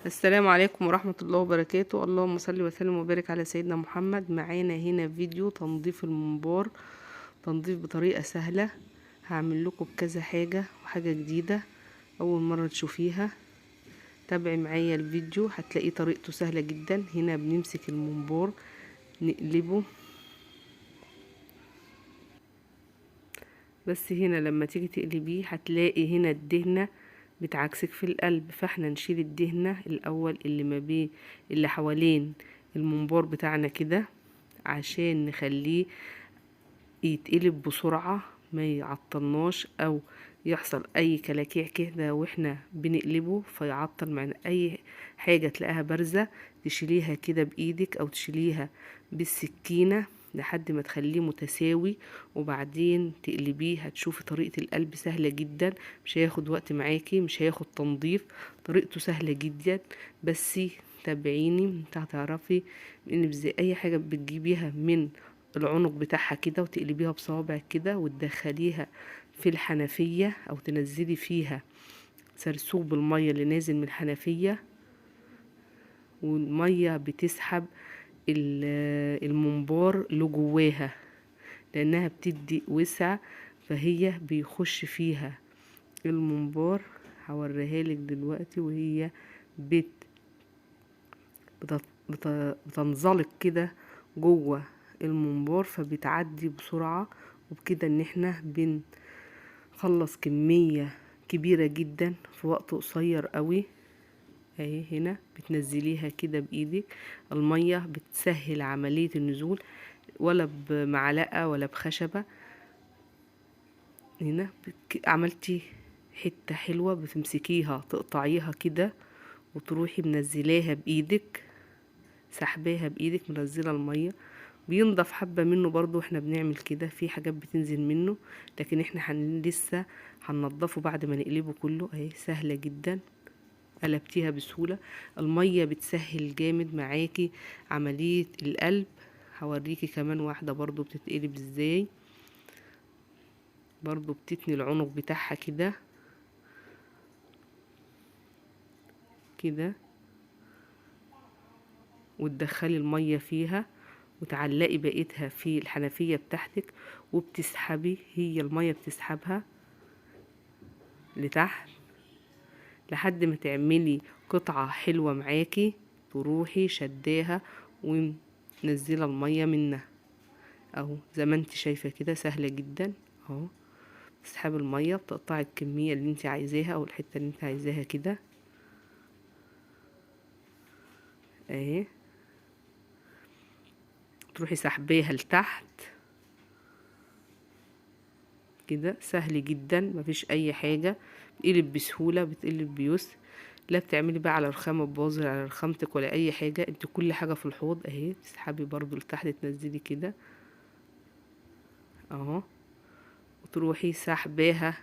السلام عليكم ورحمة الله وبركاته. اللهم صل وسلم وبارك على سيدنا محمد. معانا هنا فيديو تنظيف المنبار، تنظيف بطريقة سهلة. هعمل لكم بكذا حاجة وحاجة جديدة أول مرة تشوفيها. تابعي معايا الفيديو هتلاقي طريقته سهلة جدا. هنا بنمسك المنبار نقلبه، بس هنا لما تيجي تقلبيه هتلاقي هنا الدهنة بتعكسك في القلب، فاحنا نشيل الدهنة الاول اللي ما بين اللي حوالين المنبار بتاعنا كده عشان نخليه يتقلب بسرعة، ما يعطلناش او يحصل اي كلاكيع كده واحنا بنقلبه فيعطل معنا. اي حاجة تلاقيها بارزة تشيليها كده بايدك او تشيليها بالسكينة لحد ما تخليه متساوي، وبعدين تقلبيه. هتشوفي طريقة القلب سهلة جدا، مش هياخد وقت معاكي، مش هياخد تنظيف، طريقته سهلة جدا. بس تابعيني انت هتعرفي ان زي اي حاجة بتجيبيها من العنق بتاعها كده وتقلبيها بصوابعك كده وتدخليها في الحنفية او تنزلي فيها سرسوب المية اللي نازل من الحنفية، والمية بتسحب المنبار لجواها لانها بتدي وسع، فهي بيخش فيها المنبار. هوريها لك دلوقتي وهي بت بتنزلق كده جوه المنبار، فبتعدي بسرعة. وبكده ان احنا بنخلص كمية كبيرة جدا في وقت قصير قوي. اهي هنا بتنزليها كده بايدك، المية بتسهل عملية النزول، ولا بمعلقة ولا بخشبة. هنا عملتي حتة حلوة بتمسكيها تقطعيها كده وتروحي منزلاها بايدك، سحباها بايدك، منزله الميه. بينضف حبه منه برضو احنا بنعمل كده، في حاجات بتنزل منه، لكن احنا لسه هننضفه بعد ما نقلبه كله. اهي سهله جدا، قلبتيها بسهوله. الميه بتسهل جامد معاكي عمليه القلب. هوريكي كمان واحده برضو بتتقلب ازاي. برضو بتتني العنق بتاعها كده كده، وتدخلي الميه فيها وتعلقي بقيتها في الحنفية بتاعتك، وبتسحبي، هي المية بتسحبها لتحت لحد ما تعملي قطعة حلوة معاكي، تروحي شداها ونزلة المية منها. اهو زي ما انت شايفة كده سهلة جدا. اهو تسحبي المية، بتقطعي الكمية اللي انت عايزاها او الحتة اللي انت عايزاها كده. اهي تروحي سحباها لتحت كده، سهل جدا، مفيش اي حاجة، بتقلب بسهولة، بتقلب بيسر. لا بتعملي بقى على رخامة بوظر على رخامتك ولا اي حاجة، انت كل حاجة في الحوض. اهي تسحبي برضو لتحت، تنزلي كده اهو، وتروحي سحباها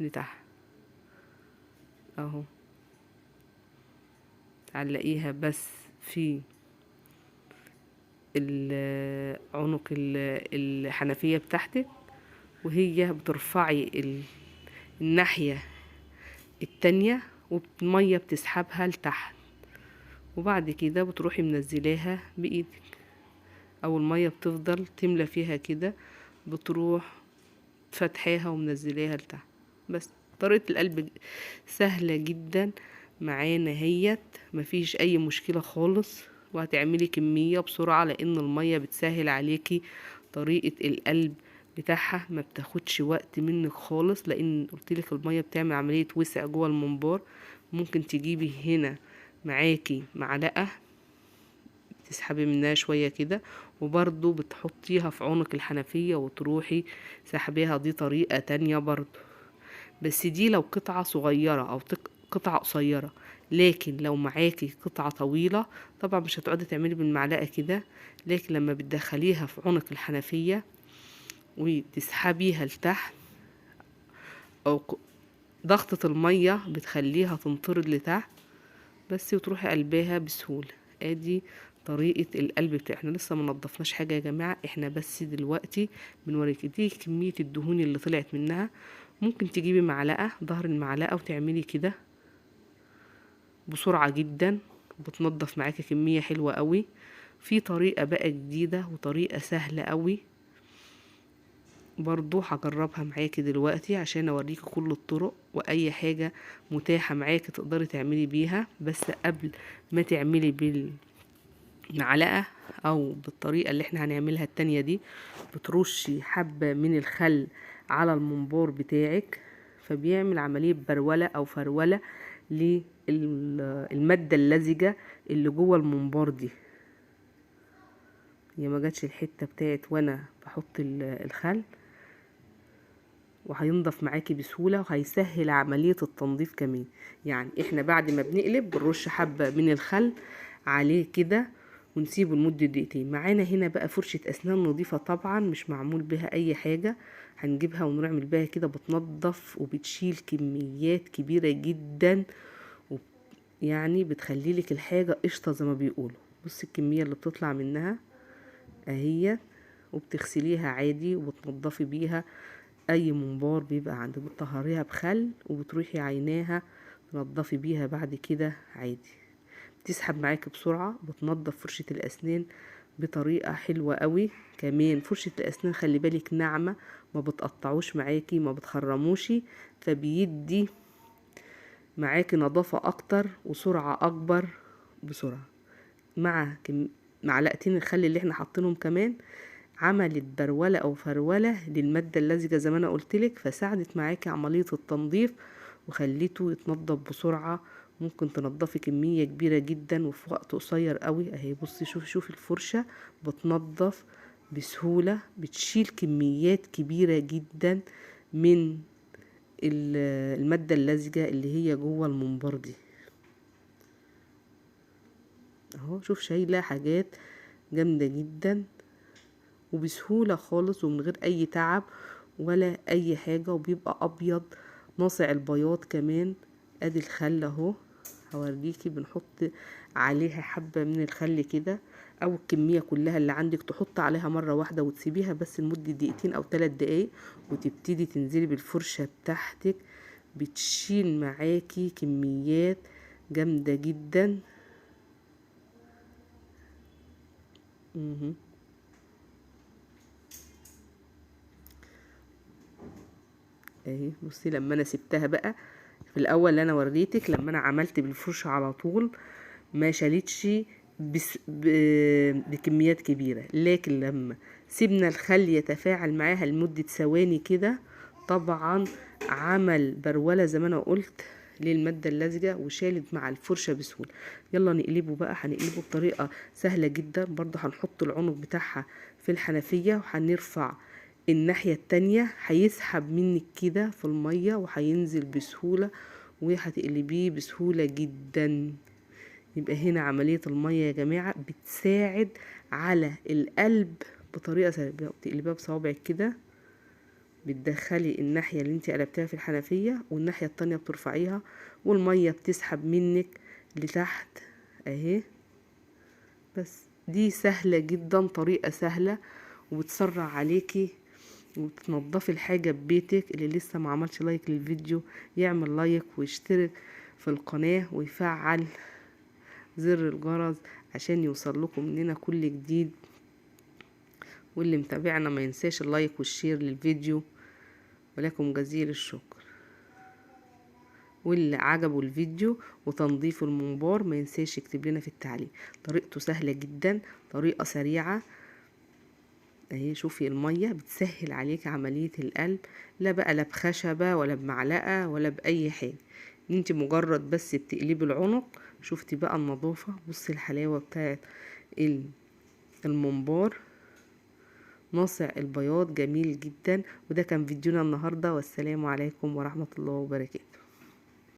لتحت اهو، تعلقيها بس في عنق الحنفية بتاعتك، وهي بترفعي الناحية التانية والمية بتسحبها لتحت، وبعد كده بتروحي منزلاها بايدك، او المية بتفضل تملى فيها كده، بتروح فتحاها ومنزلاها لتحت. بس طريقة القلب سهلة جدا معانا هيت، مفيش اي مشكلة خالص، وهتعملي كمية بسرعة لان المية بتسهل عليكي طريقة القلب بتاعها، ما بتاخدش وقت منك خالص، لان قلتلك المية بتعمل عملية وسع جوه المنبار. ممكن تجيبي هنا معاكي معلقة تسحبي منها شوية كده، وبرضو بتحطيها في عنق الحنفية وتروحي سحبيها. دي طريقة تانية برضو، بس دي لو قطعة صغيرة او قطعة قصيرة. لكن لو معاكي قطعة طويلة طبعا مش هتقعدي تعملي بالمعلقة كده، لكن لما بتدخليها في عنق الحنفية وتسحبيها لتحت، او ضغطة المية بتخليها تنطرد لتحت بس، وتروحي قلباها بسهولة. ادي طريقة القلب بتاعنا. احنا لسه منضفناش حاجة يا جماعة، احنا بس دلوقتي بنوريك دي كمية الدهون اللي طلعت منها. ممكن تجيبي معلقة، ظهر المعلقة، وتعملي كده بسرعة جدا، بتنضف معاكي كمية حلوة قوي. في طريقة بقى جديدة وطريقة سهلة قوي برضو هجربها معاكي دلوقتي عشان اوريكي كل الطرق واي حاجة متاحة معاكي تقدري تعملي بيها. بس قبل ما تعملي بالمعلقة او بالطريقة اللي احنا هنعملها التانية دي، بترشي حبة من الخل على المنبار بتاعك، فبيعمل عملية برولة او فرولة للمادة اللزجة اللي جوه المنبار دي. هي ما جاتش الحتة بتاعت وانا بحط الخل، وهينضف معاكي بسهولة وهيسهل عملية التنظيف كمان. يعني احنا بعد ما بنقلب بنرش حبة من الخل عليه كده ونسيبه لمدة دقيقتين. معانا هنا بقى فرشة اسنان نظيفة طبعا مش معمول بها اي حاجة، هنجيبها ونعمل بها كده، بتنظف وبتشيل كميات كبيرة جدا، يعني بتخليلك الحاجة قشطة زي ما بيقولوا. بصي الكمية اللي بتطلع منها اهي، وبتغسليها عادي وبتنضفي بيها اي منبار بيبقى عندك، بتطهريها بخل وبتروحي عيناها تنضفي بيها بعد كده عادي. بتسحب معاكي بسرعة، بتنضف فرشة الاسنان بطريقة حلوة قوي. كمان فرشة الاسنان خلي بالك ناعمة، ما بتقطعوش معاكي، ما بتخرموش، فبيدي معاكي نظافة اكتر وسرعة اكبر بسرعة. مع معلقتين الخل اللي احنا حاطينهم كمان عملت برولة او فرولة للمادة اللزجة زي ما انا قلتلك، فساعدت معاكي عملية التنظيف وخليته يتنضف بسرعة. ممكن تنضفي كمية كبيرة جدا وفي وقت قصير قوي اهي. بصي شوفي الفرشة بتنضف بسهولة، بتشيل كميات كبيرة جدا من المادة اللزجة اللي هي جوه المنبار دي اهو. شوف شايلة حاجات جامدة جدا وبسهولة خالص ومن غير اي تعب ولا اي حاجة، وبيبقى ابيض ناصع البياض كمان. ادي الخل اهو، هوريكي بنحط عليها حبة من الخل كده او الكمية كلها اللي عندك، تحط عليها مرة واحدة وتسيبيها بس لمدة دقيقتين او 3 دقايق، وتبتدي تنزلي بالفرشة بتاعتك، بتشيل معاكي كميات جامدة جدا. اهي بصي لما انا سبتها بقى في الاول اللي انا وريتك، لما انا عملت بالفرشه على طول ما شالتش بكميات كبيره، لكن لما سيبنا الخل يتفاعل معاها لمده ثواني كده طبعا عمل برولة زي ما انا قلت للمادة اللزجة وشالت مع الفرشة بسهولة. يلا نقلبه بقى، هنقلبه بطريقة سهلة جدا برضو. هنحط العنق بتاعها في الحنفية وهنرفع الناحية التانية، هيسحب منك كده في المية وهينزل بسهولة وهتقلبيه بسهولة جدا. يبقى هنا عملية المية يا جماعة بتساعد على القلب بطريقة سهلة. بتقلبيها بصوابعك كده، بتدخلي الناحية اللي انت قلبتها في الحنفية والناحية التانية بترفعيها والمية بتسحب منك لتحت اهي. بس دي سهلة جدا، طريقة سهلة وبتسرع عليكي وتنضفي الحاجة ببيتك. اللي لسه ما عملش لايك للفيديو يعمل لايك ويشترك في القناة ويفعل زر الجرس عشان يوصل لكم مننا كل جديد. واللي متابعنا ما ينساش اللايك والشير للفيديو، ولكم جزيل الشكر. واللي عجبه الفيديو وتنظيف المنبار ما ينساش يكتب لنا في التعليق. طريقته سهلة جدا، طريقة سريعة اهي. شوفي المية بتسهل عليك عملية القلب، لا بقى لا بخشبة ولا بمعلقة ولا بأي حاجة، انت مجرد بس بتقلبي العنق. شفتي بقى النظافة، بصي الحلاوة بتاعت المنبار ناصع البياض جميل جدا. وده كان فيديونا النهاردة، والسلام عليكم ورحمة الله وبركاته.